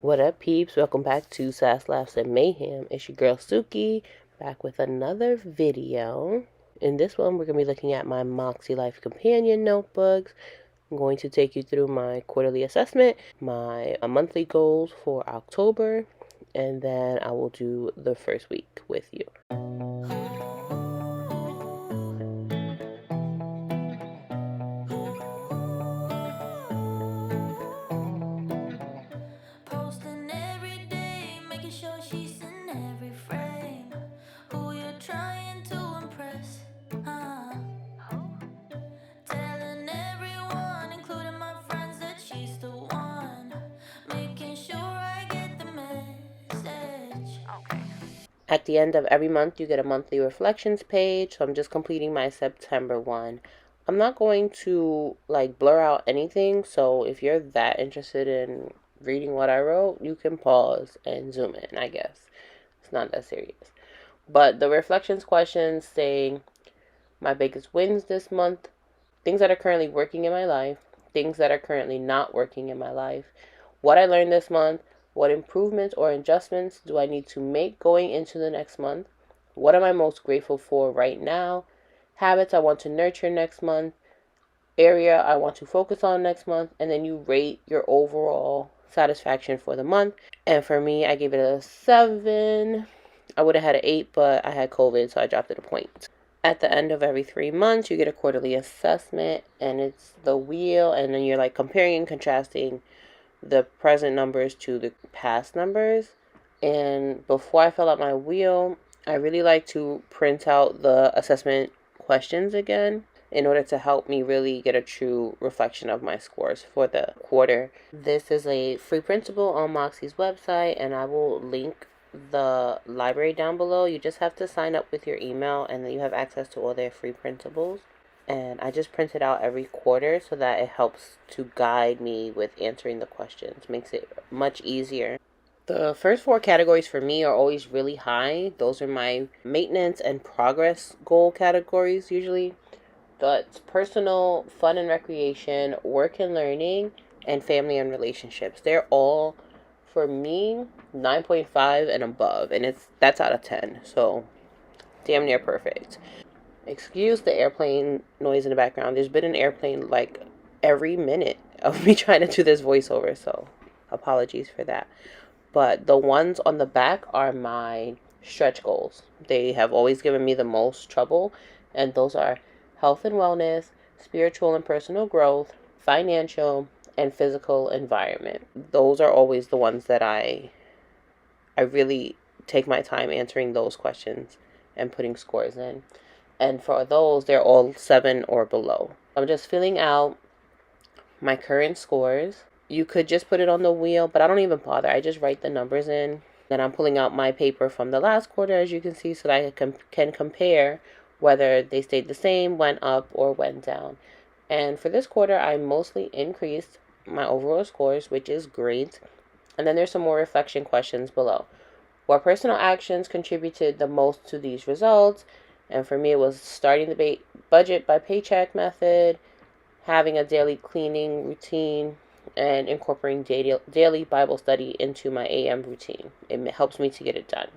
What up, peeps? Welcome back to Sass, Laughs, and Mayhem. It's your girl Suki, back with another video. In this one, we're going to be looking at my MakseLife companion notebooks. I'm going to take you through my quarterly assessment, my monthly goals for October, and then I will do the first week with you. At the end of every month, you get a monthly reflections page. So I'm just completing my September one. I'm not going to blur out anything. So if you're that interested in reading what I wrote, you can pause and zoom in, I guess. It's not that serious. But the reflections questions saying my biggest wins this month, things that are currently working in my life, things that are currently not working in my life, what I learned this month, what improvements or adjustments do I need to make going into the next month, what am I most grateful for right now, habits I want to nurture next month, area I want to focus on next month, and then you rate your overall satisfaction for the month. And for me, I gave it a 7. I would have had an 8, but I had COVID, so I dropped it a point. At the end of every 3 months, you get a quarterly assessment, and it's the wheel, and then you're comparing and contrasting the present numbers to the past numbers. And before I fill out my wheel, I really like to print out the assessment questions again in order to help me really get a true reflection of my scores for the quarter. This is a free printable on Moxie's website, and I will link the library down below. You just have to sign up with your email, and then you have access to all their free printables. And I just print it out every quarter so that it helps to guide me with answering the questions. Makes it much easier. The first 4 categories for me are always really high. Those are my maintenance and progress goal categories usually. That's personal, fun and recreation, work and learning, and family and relationships. They're all, for me, 9.5 and above. And that's out of 10. So, damn near perfect. Excuse the airplane noise in the background. There's been an airplane every minute of me trying to do this voiceover, so apologies for that. But the ones on the back are my stretch goals. They have always given me the most trouble, and those are health and wellness, spiritual and personal growth, financial, and physical environment. Those are always the ones that I really take my time answering those questions and putting scores in. And for those, they're all 7 or below. I'm just filling out my current scores. You could just put it on the wheel, but I don't even bother. I just write the numbers in. Then I'm pulling out my paper from the last quarter, as you can see, so that I can compare whether they stayed the same, went up, or went down. And for this quarter, I mostly increased my overall scores, which is great. And then there's some more reflection questions below. What personal actions contributed the most to these results? And for me, it was starting the budget by paycheck method, having a daily cleaning routine, and incorporating daily Bible study into my AM routine. It helps me to get it done.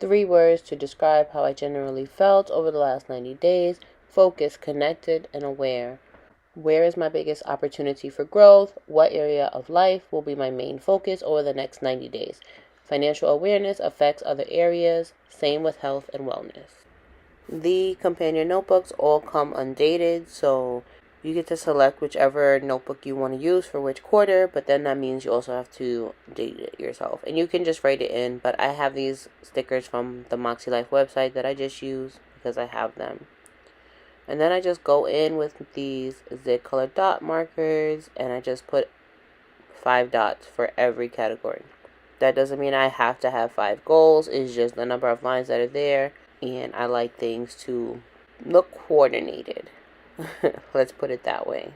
3 words to describe how I generally felt over the last 90 days. Focused, connected, and aware. Where is my biggest opportunity for growth? What area of life will be my main focus over the next 90 days? Financial awareness affects other areas. Same with health and wellness. The companion notebooks all come undated, so you get to select whichever notebook you want to use for which quarter, but then that means you also have to date it yourself. And you can just write it in, but I have these stickers from the MakseLife website that I just use because I have them. And then I just go in with these zit colored dot markers, and I just put 5 dots for every category. That doesn't mean I have to have 5 goals, it's just the number of lines that are there. And I like things to look coordinated. Let's put it that way.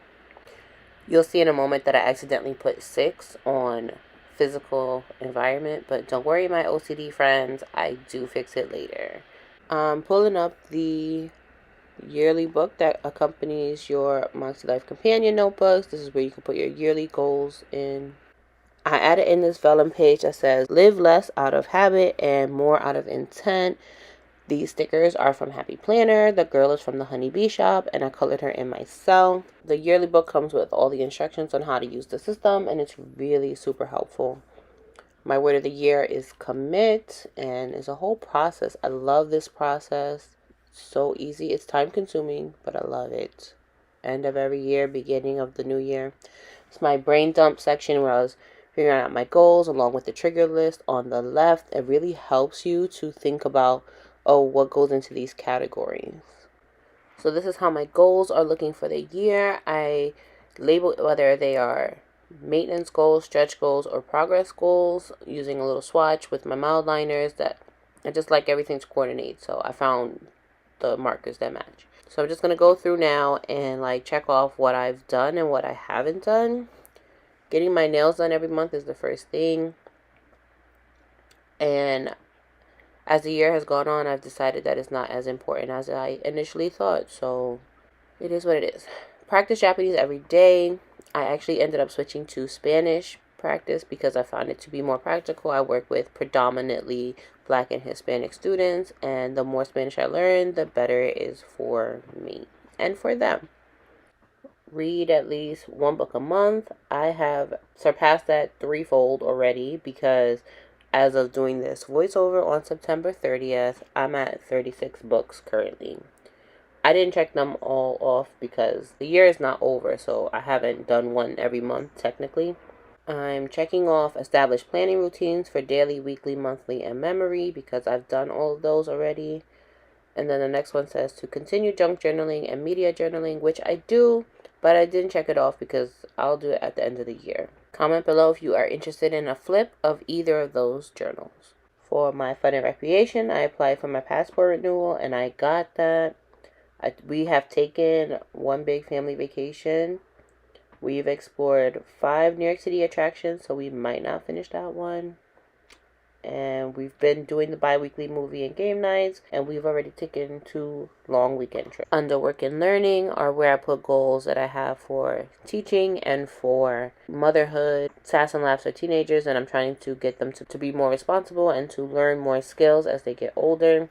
You'll see in a moment that I accidentally put 6 on physical environment, but don't worry, my OCD friends, I do fix it later. I'm pulling up the yearly book that accompanies your MakseLife companion notebooks. This is where you can put your yearly goals in. I added in this vellum page that says live less out of habit and more out of intent. These stickers are from Happy Planner. The girl is from the Honeybee Shop, and I colored her in myself. The yearly book comes with all the instructions on how to use the system, and it's really super helpful. My word of the year is commit, and it's a whole process. I love this process. So easy. It's time consuming, but I love it. End of every year, beginning of the new year. It's my brain dump section where I was figuring out my goals along with the trigger list on the left. It really helps you to think about, oh, what goes into these categories. So this is how my goals are looking for the year. I label whether they are maintenance goals, stretch goals, or progress goals using a little swatch with my mild liners. That I just like everything to coordinate, so I found the markers that match. So I'm just going to go through now and like check off what I've done and what I haven't done. Getting my nails done every month is the first thing. And as the year has gone on, I've decided that it's not as important as I initially thought. So it is what it is. Practice Japanese every day. I actually ended up switching to Spanish practice because I found it to be more practical. I work with predominantly Black and Hispanic students, and the more Spanish I learn, the better it is for me and for them. Read at least one book a month. I have surpassed that threefold already because as of doing this voiceover on September 30th, I'm at 36 books currently. I didn't check them all off because the year is not over, so I haven't done one every month technically. I'm checking off established planning routines for daily, weekly, monthly, and memory because I've done all of those already. And then the next one says to continue junk journaling and media journaling, which I do, but I didn't check it off because I'll do it at the end of the year. Comment below if you are interested in a flip of either of those journals. For my fun and recreation, I applied for my passport renewal and I got that. We have taken one big family vacation. We've explored 5 New York City attractions, so we might not finish that one. And we've been doing the bi-weekly movie and game nights, and we've already taken 2 long weekend trips. Under work and learning are where I put goals that I have for teaching and for motherhood. Sass and Laughs are teenagers, and I'm trying to get them to be more responsible and to learn more skills as they get older.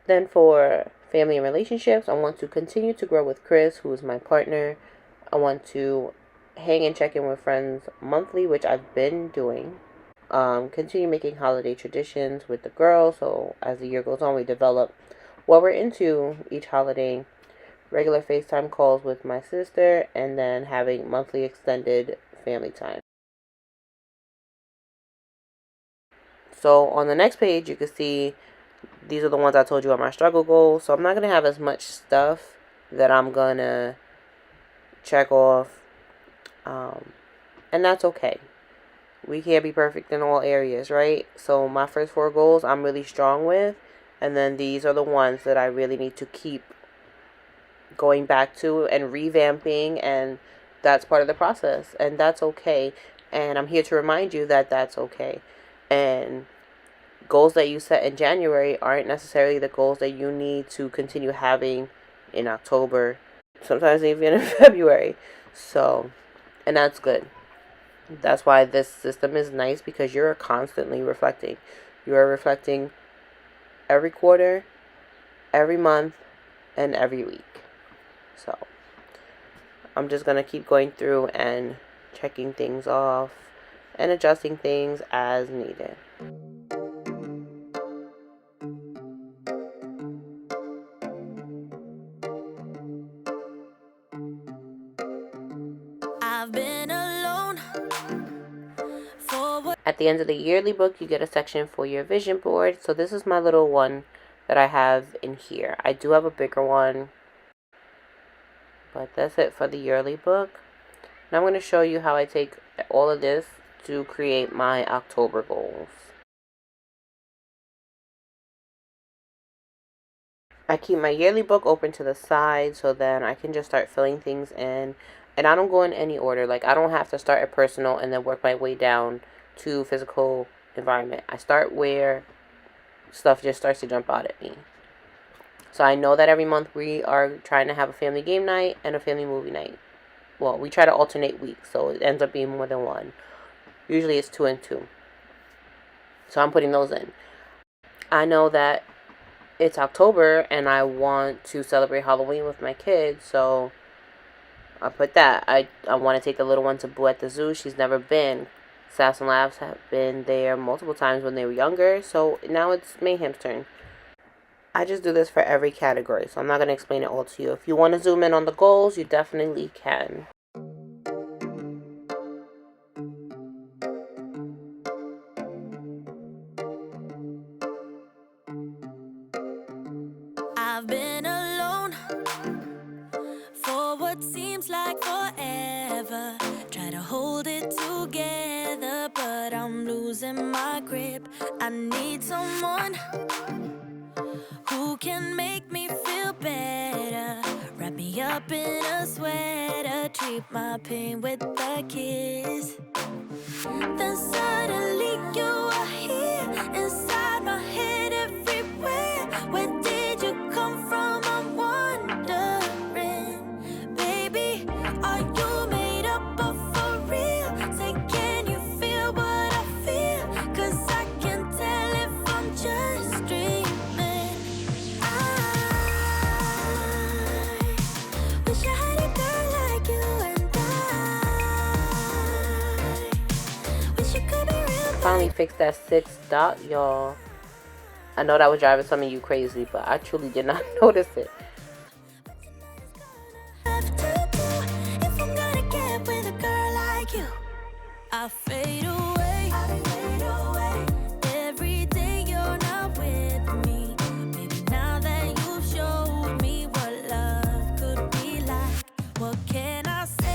Then for family and relationships, I want to continue to grow with Chris, who is my partner. I want to hang and check in with friends monthly, which I've been doing. Continue making holiday traditions with the girls, so as the year goes on, we develop what we're into each holiday. Regular FaceTime calls with my sister, and then having monthly extended family time. So on the next page, you can see these are the ones I told you are my struggle goals. So I'm not going to have as much stuff that I'm going to check off. And that's okay. We can't be perfect in all areas, right? So my first 4 goals I'm really strong with. And then these are the ones that I really need to keep going back to and revamping. And that's part of the process. And that's okay. And I'm here to remind you that that's okay. And goals that you set in January aren't necessarily the goals that you need to continue having in October, sometimes even in February. So, and that's good. That's why this system is nice, because you're constantly reflecting. You are reflecting every quarter, every month, and every week. So, I'm just going to keep going through and checking things off and adjusting things as needed. I've been alone. At the end of the yearly book, you get a section for your vision board. So this is my little one that I have in here. I do have a bigger one, but that's it for the yearly book. Now I'm going to show you how I take all of this to create my October goals. I keep my yearly book open to the side so then I can just start filling things in. And I don't go in any order. Like, I don't have to start at personal and then work my way down to physical environment. I start where stuff just starts to jump out at me. So I know that every month we are trying to have a family game night and a family movie night. Well, we try to alternate weeks, so it ends up being more than one. Usually it's 2 and 2. So I'm putting those in. I know that it's October and I want to celebrate Halloween with my kids, so I put that. I want to take the little one to Boo at the zoo. She's never been. Sass and Labs have been there multiple times when they were younger, so now it's Mayhem's turn. I just do this for every category, so I'm not going to explain it all to you. If you want to zoom in on the goals, you definitely can. I've been alone for what seems like forever. Try to hold it together, but I'm losing my grip. I need someone who can make me feel better. Wrap me up in a sweater, treat my pain with a kiss. Then suddenly you are here, inside my head, everywhere. Where did you come from? I'm wondering, baby, are you made up of for real? Say, can you feel what I feel? 'Cause I can tell if I'm just dreaming. I wish I had a girl like you, and Finally fixed that 6 dot, y'all. I know that was driving some of you crazy, but I truly did not notice it. I fade away. Every day you're not with me. Maybe now that you've showed me what love could be like, what can I say?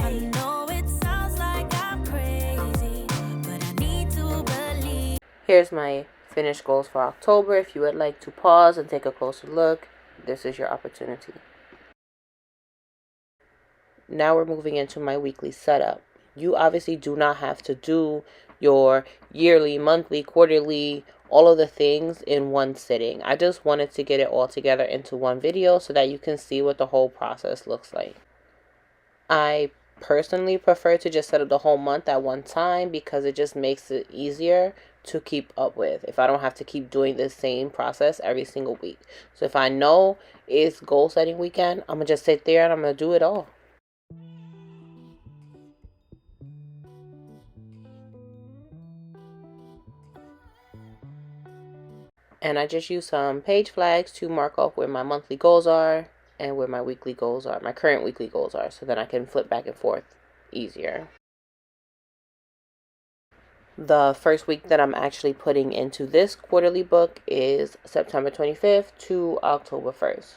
I know it sounds like I'm crazy, but I need to believe. Here's my finished goals for October. If you would like to pause and take a closer look, this is your opportunity. Now we're moving into my weekly setup. You obviously do not have to do your yearly, monthly, quarterly, all of the things in one sitting. I just wanted to get it all together into one video so that you can see what the whole process looks like. I personally prefer to just set up the whole month at one time because it just makes it easier to keep up with if I don't have to keep doing the same process every single week. So if I know it's goal setting weekend, I'm going to just sit there and I'm going to do it all. And I just use some page flags to mark off where my monthly goals are and where my weekly goals are, my current weekly goals are, so then I can flip back and forth easier. The first week that I'm actually putting into this quarterly book is September 25th to October 1st.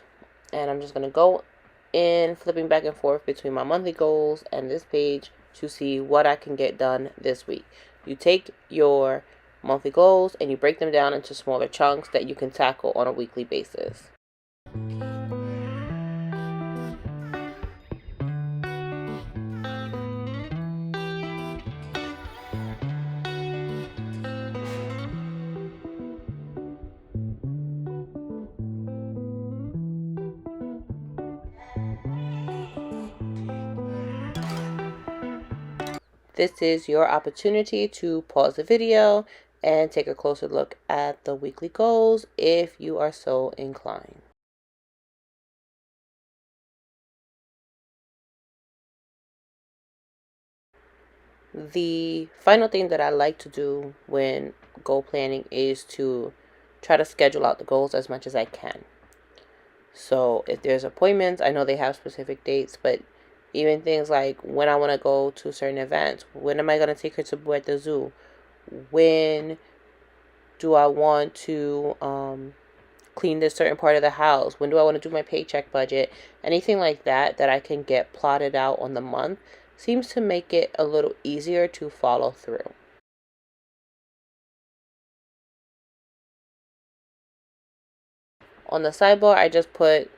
And I'm just going to go in flipping back and forth between my monthly goals and this page to see what I can get done this week. You take your monthly goals and you break them down into smaller chunks that you can tackle on a weekly basis. This is your opportunity to pause the video and take a closer look at the weekly goals if you are so inclined. The final thing that I like to do when goal planning is to try to schedule out the goals as much as I can. So if there's appointments, I know they have specific dates, but even things like when I want to go to certain events, when am I going to take her to Boo at the zoo? When do I want to clean this certain part of the house? When do I want to do my paycheck budget? Anything like that that I can get plotted out on the month seems to make it a little easier to follow through. On the sidebar, I just put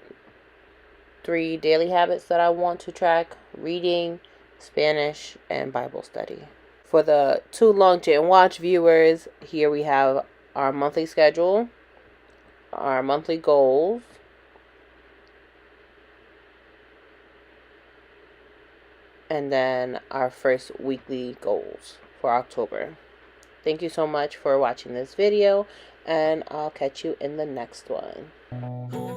3 daily habits that I want to track: reading, Spanish, and Bible study. For the Too Long Didn't Watch viewers, here we have our monthly schedule, our monthly goals, and then our first weekly goals for October. Thank you so much for watching this video, and I'll catch you in the next one.